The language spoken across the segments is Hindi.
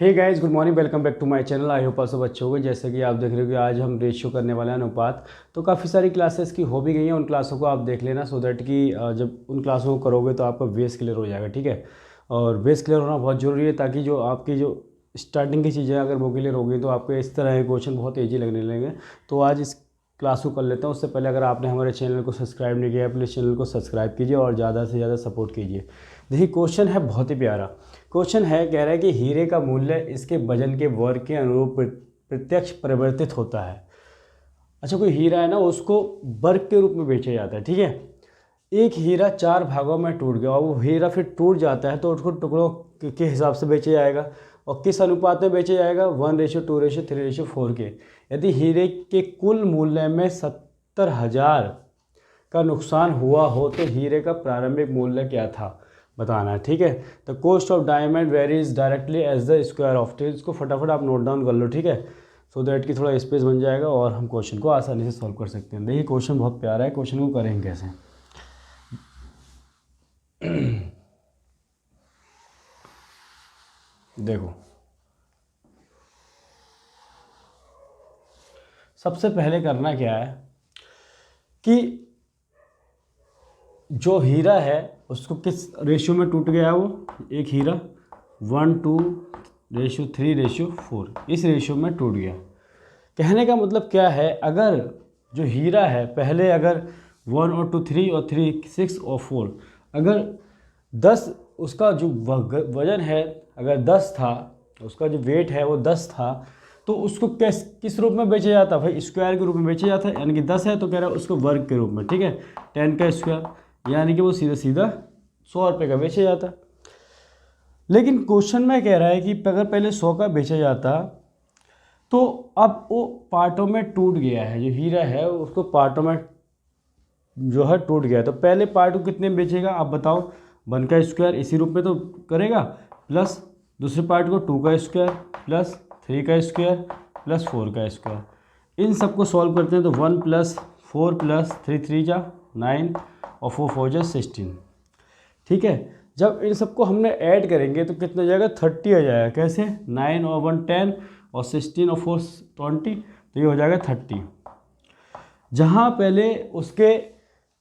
Hey guys, good morning, welcome back to my channel. I hope आप सब अच्छे होंगे। जैसे कि आप देख रहे हो कि आज हम रेशियो करने वाले हैं, अनुपात। तो काफ़ी सारी क्लासेस की हो भी गई हैं, उन क्लासों को आप देख लेना सो दैट कि जब उन क्लासों को करोगे तो आपका बेस क्लियर हो जाएगा। ठीक है, और बेस क्लियर होना बहुत ज़रूरी है ताकि जो आपकी जो स्टार्टिंग की चीज़ें अगर वो क्लियर हो गई तो आपको इस तरह के क्वेश्चन बहुत ईजी लगने लगेंगे। तो आज इस क्लास को कर लेते हैं। उससे पहले अगर आपने हमारे चैनल को सब्सक्राइब नहीं किया है, प्लीज़ चैनल को सब्सक्राइब कीजिए और ज़्यादा से ज़्यादा सपोर्ट कीजिए। देखिए, क्वेश्चन है बहुत ही प्यारा। क्वेश्चन है, कह रहा है कि हीरे का मूल्य इसके वजन के वर्ग के अनुरूप प्रत्यक्ष परिवर्तित होता है। अच्छा, कोई हीरा है ना, उसको वर्ग के रूप में बेचा जाता है। ठीक है, एक हीरा 4 भागों में टूट गया और वो हीरा फिर टूट जाता है तो उसको टुकड़ों के हिसाब से बेचा जाएगा। और किस अनुपात में बेचा जाएगा? 1:2:3:4 के। यदि हीरे के कुल मूल्य में 70,000 का नुकसान हुआ हो तो हीरे का प्रारंभिक मूल्य क्या था, बताना है। ठीक है, the cost of diamond varies directly as the square of T. इसको फटाफट आप नोट डाउन कर लो। ठीक है, सो दैट कि थोड़ा स्पेस बन जाएगा और हम क्वेश्चन को आसानी से सॉल्व कर सकते हैं। देखिए, क्वेश्चन बहुत प्यारा है। क्वेश्चन को करेंगे कैसे? देखो, सबसे पहले करना क्या है कि जो हीरा है उसको किस रेशियो में टूट गया है? वो एक हीरा 1:3:4 इस रेशियो में टूट गया। कहने का मतलब क्या है, अगर जो हीरा है पहले अगर 1 और 2 3 और 3 6 और 4, अगर 10 उसका जो वजन है, अगर 10 था, उसका जो वेट है वो 10 था, तो उसको किस रूप में बेचा जाता है भाई? स्क्वायर के रूप में बेचा जाता है। यानी कि 10 है तो कह रहा है उसको वर्ग के रूप में। ठीक है, 10 का स्क्वायर, यानी कि वो सीधा सीधा 100 रुपये का बेचा जाता। लेकिन क्वेश्चन में कह रहा है कि अगर पहले 100 का बेचा जाता तो अब वो पार्टों में टूट गया है। जो हीरा है उसको पार्टों में जो है टूट गया है, तो पहले पार्ट को कितने में बेचेगा आप बताओ? 1 का स्क्वायर इसी रूप में तो करेगा, प्लस दूसरे पार्ट को 2 का स्क्वायर, प्लस 3 का स्क्वायर, प्लस 4 का स्क्वायर। इन सबको सॉल्व करते हैं तो 1 + 4 + 3 3 जा 9 और 4 4 जा 16। ठीक है, जब इन सबको हमने ऐड करेंगे तो कितना जाएगा? 30 आ जाएगा। कैसे? 9 और 1 10 और 16 और 4 20, तो ये हो जाएगा 30। जहाँ पहले उसके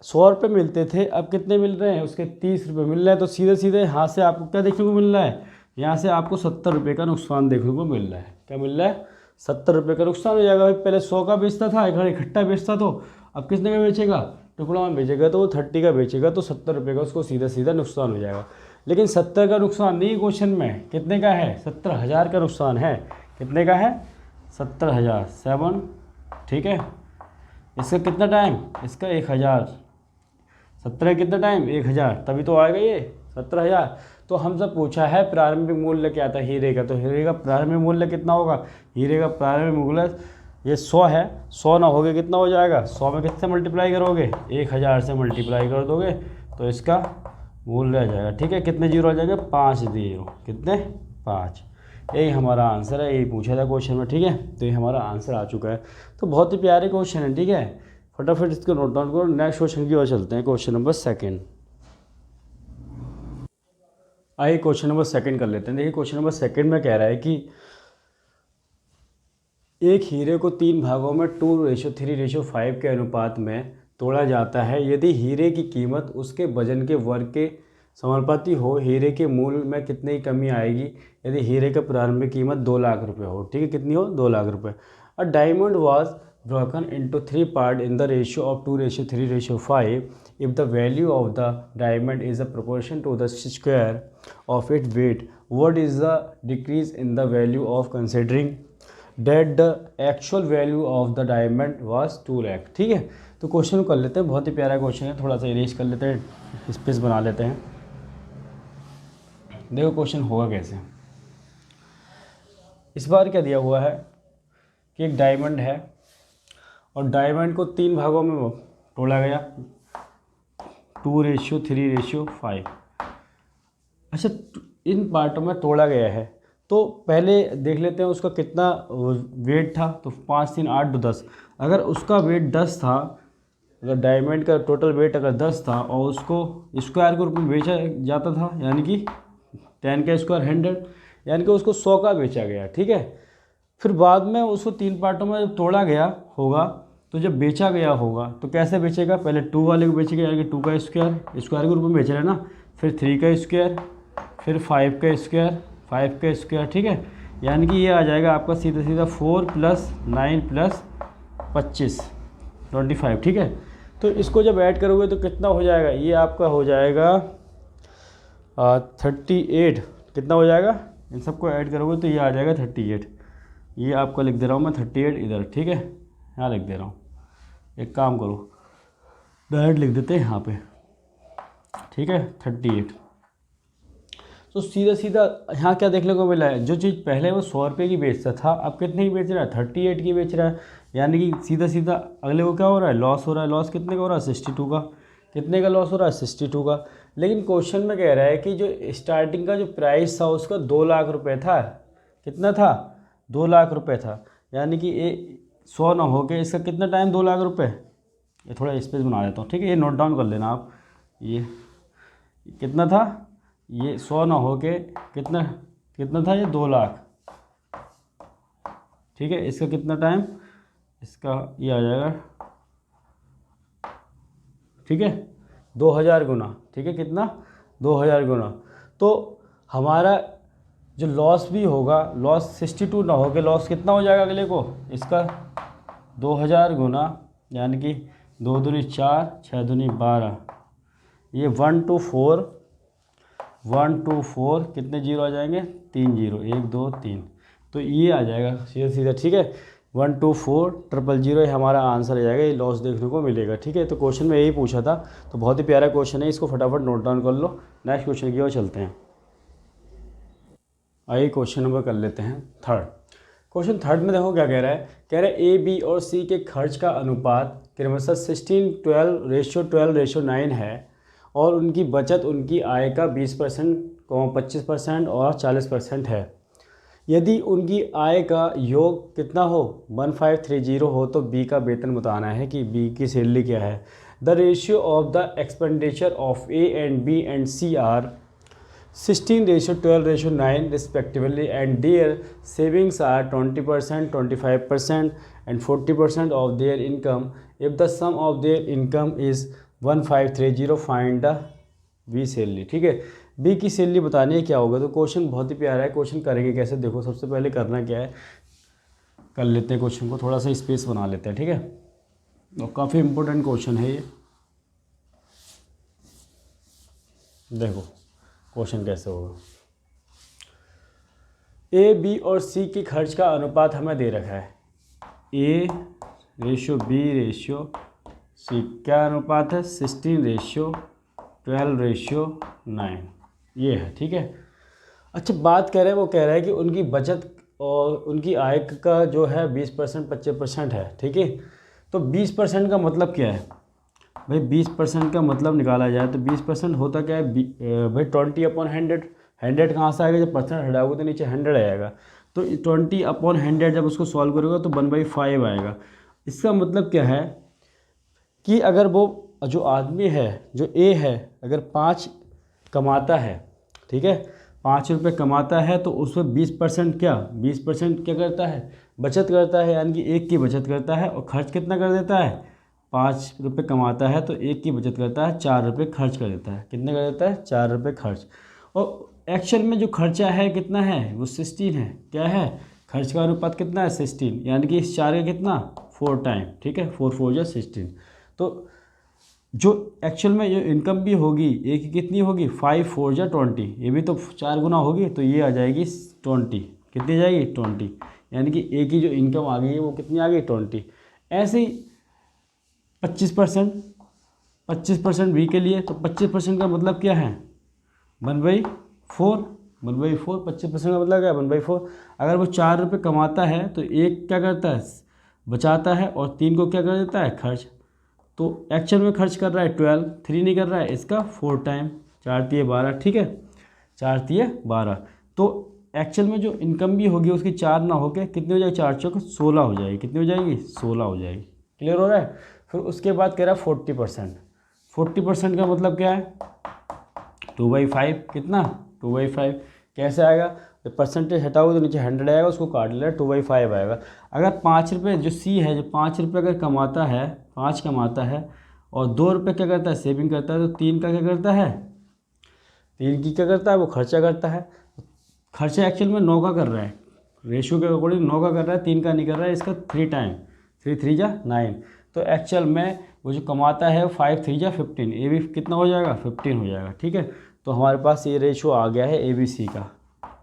100 रुपये मिलते थे, अब कितने मिल रहे हैं? उसके 30 रुपये मिल रहे हैं। तो सीधे सीधे यहाँ से आपको क्या देखने को मिल रहा है? यहाँ से आपको 70 रुपये का नुकसान देखने को मिल रहा है। क्या मिल रहा है? 70 रुपये का नुकसान हो जाएगा। भाई पहले 100 का बेचता था, अगर इकट्ठा बेचता तो अब कितने का बेचेगा? टुकड़ा में बेचेगा तो वो 30 का बेचेगा, तो 70 रुपये का उसको सीधा सीधा नुकसान हो जाएगा। लेकिन 70 का नुकसान नहीं, क्वेश्चन में कितने का है? 70,000 का नुकसान है। कितने का है? 70,000 7। ठीक है, इसका कितना टाइम? इसका 1000। 17 कितना टाइम? 1000, तभी तो आएगा ये 17,000। तो हमसे पूछा है प्रारंभिक मूल्य क्या था हीरे का, तो हीरे का प्रारंभिक मूल्य कितना होगा? हीरे का प्रारंभिक मूल्य ये 100 है, 100 ना हो गया कितना हो जाएगा? 100 में कितने मल्टीप्लाई करोगे? 1000 से मल्टीप्लाई कर दोगे तो इसका मूल्य आ जाएगा। ठीक है, कितने जीरो आ जाएंगे? 5 जीरो। कितने? 5। यही हमारा आंसर है, यही पूछा था क्वेश्चन में। ठीक है, तो ये हमारा आंसर आ चुका है। तो बहुत ही प्यारे क्वेश्चन है। ठीक है, फटाफट इसको नोट डाउन करो। नेक्स्ट क्वेश्चन की ओर चलते हैं, क्वेश्चन नंबर 2। आइए क्वेश्चन नंबर 2 कर लेते हैं। देखिए, क्वेश्चन नंबर 2 में कह रहा है कि एक हीरे को 3 भागों में 2:3:5 के अनुपात में तोड़ा जाता है। यदि हीरे की कीमत उसके वजन के वर्ग के समानुपाती हो, हीरे के मूल्य में कितनी कमी आएगी यदि हीरे का प्रारंभिक कीमत 2 लाख रुपये हो? ठीक है, कितनी हो? 2 लाख रुपये। A diamond was broken into 3 parts in the ratio of 2:3:5. If the value of the diamond is a proportion to the square of its weight, what is the decrease in the value of considering that the actual value of the diamond was 2 lakh? ठीक है, तो क्वेश्चन कर लेते हैं। बहुत ही प्यारा क्वेश्चन है, थोड़ा सा इरेज कर लेते हैं, स्पेस बना लेते हैं। देखो क्वेश्चन होगा कैसे। इस बार क्या दिया हुआ है कि एक डायमंड है और डायमंड को 3 भागों में तोड़ा गया, 2:3:5। अच्छा, इन पार्टों में तोड़ा गया है तो पहले देख लेते हैं उसका कितना वेट था। तो 5 3 8 10, अगर उसका वेट 10 था, अगर डायमंड का टोटल वेट अगर 10 था और उसको स्क्वायर के रूप में बेचा जाता था, यानी कि 10 का स्क्वायर 100, यानी कि उसको 100 का बेचा गया, ठीक है। फिर बाद में उसको 3 पार्टों में जब तोड़ा गया होगा, तो जब बेचा गया होगा तो कैसे बेचेगा, पहले 2 वाले को बेचेगा, यानी कि 2 का स्क्वायर के रूप में बेच रहा है ना, फिर 3 का स्क्वायर, फिर 5 का स्क्वायर, 5 का स्क्वायर, ठीक है। यानी कि ये आ जाएगा आपका सीधा सीधा 4 + 9 + 25 25, ठीक है। तो इसको जब ऐड करोगे तो कितना हो जाएगा, ये आपका हो जाएगा 38। कितना हो जाएगा, इन सबको ऐड करोगे तो ये आ जाएगा 38। ये आपका लिख दे रहा हूँ मैं 38 इधर, ठीक है, यहाँ लिख दे रहा हूँ। एक काम करो, डायरेक्ट लिख देते हैं यहाँ पे, ठीक है, 38। तो सीधा सीधा यहाँ क्या देखने को मिला है, जो चीज़ पहले वो 100 रुपये की बेचता था, अब कितने की बेच रहा है, 38 की बेच रहा है। यानी कि सीधा सीधा अगले को क्या हो रहा है, लॉस हो रहा है। लॉस कितने का हो रहा है, 62 का। कितने का लॉस हो रहा है, 62 का। लेकिन क्वेश्चन में कह रहा है कि जो स्टार्टिंग का जो प्राइस था उसका 2 लाख रुपये था। कितना था, 2 लाख रुपये था। यानी कि ये 100 ना हो के इसका कितना टाइम, 2 लाख रुपये। ये थोड़ा स्पेस बना देता हूँ, ठीक है, ये नोट डाउन कर लेना आप। ये कितना था, ये 100 ना हो के कितना कितना था, ये 2 लाख, ठीक है। इसका कितना टाइम, इसका ये आ जाएगा, ठीक है, 2000 गुना, ठीक है, कितना, 2000 गुना। तो हमारा जो लॉस भी होगा, लॉस 62 ना हो के लॉस कितना हो जाएगा अगले को, इसका 2000 गुना, यानी कि 2 दूनी 4, 6 दूनी 12, ये 1 to 4, 1 to 4 कितने जीरो आ जाएंगे, 3 जीरो, 1 2 3। तो ये आ जाएगा सीधा सीधा, ठीक है, 1 to 4 000 हमारा आंसर आ जाएगा। ये लॉस देखने को मिलेगा, ठीक है। तो क्वेश्चन में यही पूछा था, तो बहुत ही प्यारा क्वेश्चन है, इसको फटाफट नोट डाउन कर लो। नेक्स्ट क्वेश्चन की ओर चलते हैं। आइए क्वेश्चन नंबर कर लेते हैं थर्ड। क्वेश्चन थर्ड में देखो क्या कह रहा है, कह रहा है ए, बी और सी के खर्च का अनुपात क्रमशः 16:12:9 है और उनकी बचत उनकी आय का 20%, 25% और 40% है। यदि उनकी आय का योग कितना हो, 1530 हो, तो बी का वेतन बताना है कि बी की सैलरी क्या है। The ratio of the expenditure of A and B and C are 16:12:9 respectively, and their savings are 20%, 25% and 40% of their income. If the sum of their income is 1530, find the B salary, ठीक है। बी की सैलरी बतानी है क्या होगा। तो क्वेश्चन बहुत ही प्यारा है। क्वेश्चन करेंगे कैसे, देखो सबसे पहले करना क्या है, कर लेते हैं क्वेश्चन को, थोड़ा सा स्पेस बना लेते हैं, ठीक है। और काफ़ी इंपॉर्टेंट क्वेश्चन है ये। देखो क्वेश्चन कैसे होगा, ए, बी और सी की खर्च का अनुपात हमें दे रखा है, A ratio B ratio C, क्या अनुपात है, 16:12:9, ये है, ठीक है। अच्छा बात कर रहे हैं, वो कह रहा है कि उनकी बचत और उनकी आय का जो है 20%, 25% है, ठीक है। तो 20% का मतलब क्या है भाई, 20% का मतलब निकाला जाए तो 20% होता क्या है भाई, 20/100। 100 कहाँ से आएगा, जब परसेंट हटाओगे तो नीचे 100 आएगा। तो 20/100 जब उसको सॉल्व करोगे तो 1/5 आएगा। इसका मतलब क्या है कि अगर वो जो आदमी है, जो ए है, अगर 5 कमाता है, ठीक है, 5 रुपये कमाता है, तो उसमें 20% क्या, 20% क्या करता है, बचत करता है, यानी कि 1 की बचत करता है। और खर्च कितना कर देता है, 5 रुपये कमाता है तो 1 की बचत करता है, 4 रुपये खर्च कर देता है। कितने कर देता है, 4 रुपये खर्च। और एक्चुअल में जो खर्चा है कितना है, वो 16 है। क्या है, खर्च का अनुपात कितना है, 16, यानी कि इस 4 का कितना, 4 टाइम, ठीक है, 4 4 जा 16। तो जो एक्चुअल में जो इनकम भी होगी ए की कितनी होगी, 5 4 जा 20, ये भी तो 4 गुना होगी, तो ये आ जाएगी 20। कितनी जाएगी, 20, यानी कि ए की जो इनकम आ गई है वो कितनी आ गई, 20। ऐसे ही 25%, 25% बी के लिए, तो 25% का मतलब क्या है, 1/4, 1/4, 25% का मतलब क्या है, 1/4। अगर वो 4 रुपये कमाता है तो 1 क्या करता है, बचाता है, और 3 को क्या कर देता है, खर्च। तो एक्चुअल में खर्च कर रहा है 12, 3 नहीं कर रहा है, इसका 4 टाइम, 4 तिये 12, ठीक है, 4 तिये 12। तो एक्चुअल में जो इनकम भी होगी उसकी 4 ना होके कितनी हो जाएगी, 4 चौक 16 हो जाएगी। कितनी हो जाएगी, 16 हो जाएगी। क्लियर हो रहा है। फिर उसके बाद कह रहा है 40%। 40% का मतलब क्या है, 2/5, कितना, 2/5, कैसे आएगा, परसेंटेज हटाओगे तो नीचे 100 आएगा, उसको काट लेना, 2/5 आएगा। अगर 5 रुपये जो सी है, जो 5 रुपये अगर कमाता है, 5 कमाता है और 2 रुपये क्या करता है, सेविंग करता है, तो 3 का क्या करता है, 3 की क्या करता है, वो खर्चा करता है। खर्चा एक्चुअल में 9 का कर रहा है, रेशियो के अकॉर्डिंग 9 का कर रहा है, 3 का नहीं कर रहा है, इसका 3 टाइम, 3 3 जा 9। तो एक्चुअल में वो जो कमाता है 5 3 जा 15, ये भी कितना हो जाएगा, 15 हो जाएगा। ठीक है, तो हमारे पास ये रेशियो आ गया है ए बी सी का,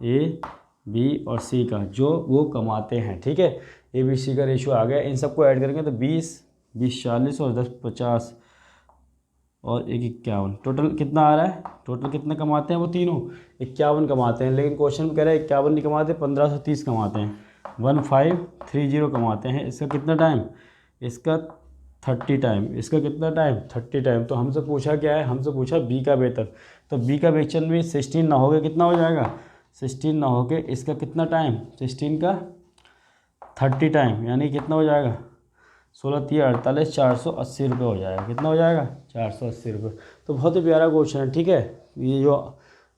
ए बी और सी का, जो वो कमाते हैं। ठीक है, ए बी सी का रेशियो आ गया। इन सबको ऐड करेंगे तो 20 20 40 और 10 50 और 1 51, टोटल कितना आ रहा है, टोटल कितना कमाते हैं वो तीनों, 51 कमाते हैं। लेकिन क्वेश्चन में कह रहा है 51 नहीं कमाते, 1530 कमाते हैं, 1530 कमाते हैं। इसका कितना टाइम, इसका 30 टाइम, इसका कितना टाइम, 30 टाइम। तो हमसे पूछा क्या है, हमसे पूछा बी का वेतन। तो बी का वेतन भी 16 ना हो गया, कितना हो जाएगा, 16 ना हो के इसका कितना टाइम, 16 का 30 टाइम, यानी कितना हो जाएगा, 16 3 48, 480 रुपये हो जाएगा। कितना हो जाएगा, 480 रुपये। तो बहुत ही प्यारा क्वेश्चन है। ठीक है, ये जो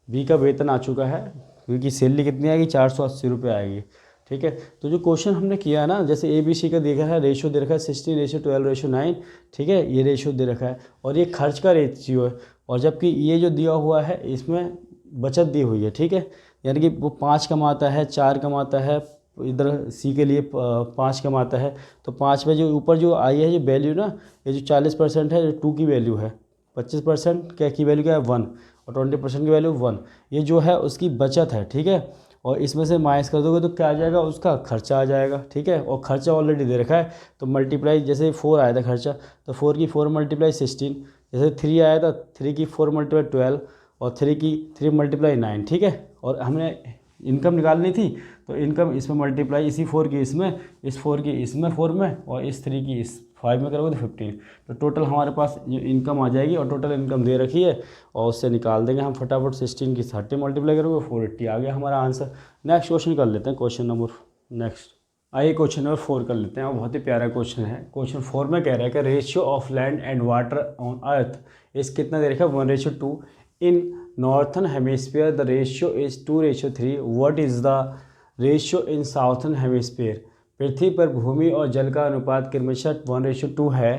बी का वेतन आ चुका है, क्योंकि सैलरी कितनी आएगी, 480 रुपये आएगी। ठीक है, तो जो क्वेश्चन हमने किया है ना, जैसे ए बी सी का देखा है, रेशियो दे रखा है 16:12:9। ठीक है, ये रेशियो दे रखा है और ये खर्च का रेशियो है, और जबकि ये जो दिया हुआ है इसमें बचत दी हुई है। ठीक है, यानी कि वो 5 कमाता है, 4 कमाता है, इधर सी के लिए 5 कमाता है। तो 5 में जो ऊपर जो आई है, जो वैल्यू ना, ये जो 40% है, जो 2 की वैल्यू है, 25% क्या की वैल्यू क्या है, 1, और 20% की वैल्यू 1, ये जो है उसकी बचत है। ठीक है, और इसमें से माइनस कर दोगे तो क्या आ जाएगा, उसका खर्चा आ जाएगा। ठीक है, और खर्चा ऑलरेडी दे रखा है, तो मल्टीप्लाई, जैसे 4 आया था खर्चा, तो 4 की 4 मल्टीप्लाई 16, जैसे 3 आया था, 3 की 4 मल्टीप्लाई 12, और 3 की 3 मल्टीप्लाई 9। ठीक है, और हमने इनकम निकालनी थी, तो इनकम इसमें मल्टीप्लाई, इसी 4 की इसमें, इस 4 की इसमें 4 में, और इस 3 की इस 5 में करोगे तो 15। तो टोटल हमारे पास जो इनकम आ जाएगी, और टोटल इनकम दे रखी है, और उससे निकाल देंगे हम फटाफट। 16 की 30 मल्टीप्लाई करोगे 480, आ गया हमारा आंसर। नेक्स्ट क्वेश्चन कर लेते हैं, क्वेश्चन नंबर नेक्स्ट। आइए क्वेश्चन नंबर 4 कर लेते हैं, और बहुत ही प्यारा क्वेश्चन है। क्वेश्चन 4 में कह रहा है कि ratio of land and water on earth इस कितना दे रखा है, 1:2। In northern hemisphere the ratio is 2:3। What is the ratio in southern hemisphere. पृथ्वी पर भूमि और जल का अनुपात क्रमशः 1:2 है।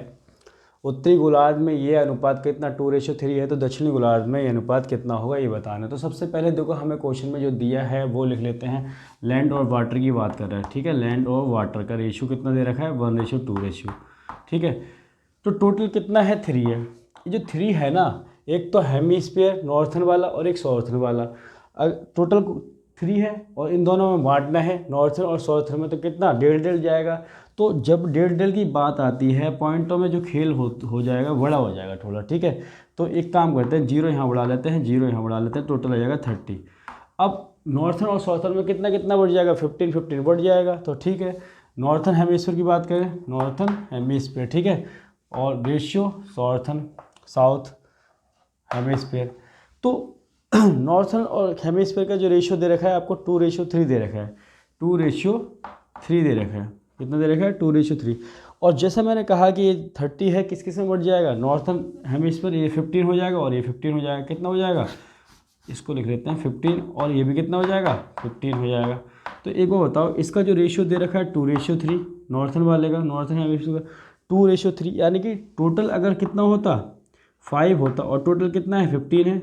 उत्तरी गोलार्ध में ये अनुपात कितना, 2:3 है। तो दक्षिणी गोलार्ध में ये अनुपात कितना होगा, ये बताना है। तो सबसे पहले देखो, हमें क्वेश्चन में जो दिया है वो लिख लेते हैं। लैंड और वाटर की बात कर रहा है। ठीक है, लैंड और वाटर का रेशियो कितना दे रखा है, 1:2 रेशियो। ठीक है, तो टोटल कितना है, 3 है। ये जो 3 है ना, एक तो हेमिस्फीयर नॉर्थन वाला और एक साउथर्न वाला, टोटल 3 है, और इन दोनों में बांटना है, नॉर्थन और साउथर्न में, तो कितना 1.5 जाएगा। तो जब 1.5 की बात आती है, पॉइंटों में जो खेल हो जाएगा, बड़ा हो जाएगा थोड़ा। ठीक है, तो एक काम करते हैं, 0 यहाँ बढ़ा लेते हैं, 0 यहाँ बढ़ा लेते हैं, टोटल आ जाएगा 30। अब नॉर्थन और साउथर्न में कितना कितना बढ़ जाएगा, 15 15 बढ़ जाएगा। तो ठीक है, नॉर्थन हेमिस्फीयर की बात करें, नॉर्थन हेमिस्फीयर। ठीक है, और रेशियो साउथ हेमिस्फीयर। तो नॉर्थन और हेमिस्फीयर का जो रेशियो दे रखा है आपको, 2:3 दे रखा है, 2:3 दे रखा है। कितना दे रखा है, 2:3। और जैसा मैंने कहा कि ये 30 है, किस किस में बढ़ जाएगा, नॉर्थन हेमिस्फीयर, ये 15 हो जाएगा और ये 15 हो जाएगा। कितना हो जाएगा, इसको लिख लेते हैं 15, और ये भी कितना हो जाएगा, 15 हो जाएगा। तो एक बार बताओ, इसका जो रेशियो दे रखा है 2:3, नॉर्थन वाले का, नॉर्थन हेमिस्फीयर का 2:3, यानी कि टोटल अगर कितना होता, 5 होता, और टोटल कितना है, 15 है।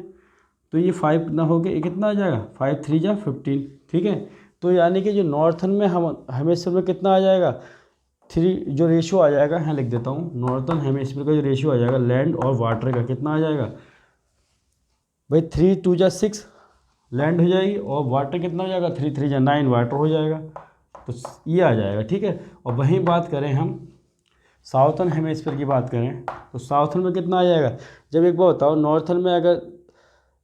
तो ये 5 कितना हो गया, ये कितना आ जाएगा, 5 3 जा 15। ठीक है, तो यानी कि जो नॉर्थन में हेमिस्फीयर में कितना आ जाएगा, 3 जो रेशियो आ जाएगा, यहाँ लिख देता हूँ, नॉर्थन हेमिस्फीयर का जो रेशियो आ जाएगा लैंड और वाटर का, कितना आ जाएगा भाई, 3 2 जा 6 लैंड हो जाएगी, और वाटर कितना हो जाएगा, 3 3 जा 9 वाटर हो जाएगा। तो ये आ जाएगा। ठीक है, और वहीं बात करें हम साउथर्न हेमिस्फीयर की बात करें, तो साउथर्न में कितना आ जाएगा। जब एक बार बताओ, नॉर्थर्न में अगर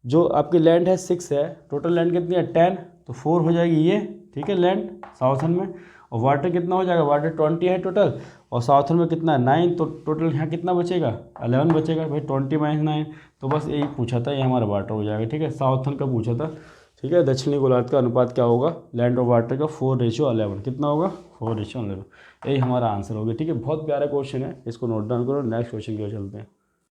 जो आपकी लैंड है 6 है, टोटल लैंड कितनी है 10, तो 4 हो जाएगी ये। ठीक है, लैंड साउथर्न में, और वाटर कितना हो जाएगा, वाटर 20 है टोटल, और साउथर्न में कितना है 9, तो टोटल यहाँ कितना बचेगा, 11 बचेगा भाई, 20 - 9। तो बस यही पूछा था, ये हमारा वाटर हो जाएगा। ठीक है, साउथर्न का पूछा था। ठीक है, दक्षिणी गोलार्ध का अनुपात क्या होगा, लैंड और वाटर का 4:11, कितना होगा, 4:11। यही हमारा आंसर होगा। ठीक है, बहुत प्यारा क्वेश्चन है, इसको नोट डाउन करो। नेक्स्ट क्वेश्चन की ओर चलते हैं।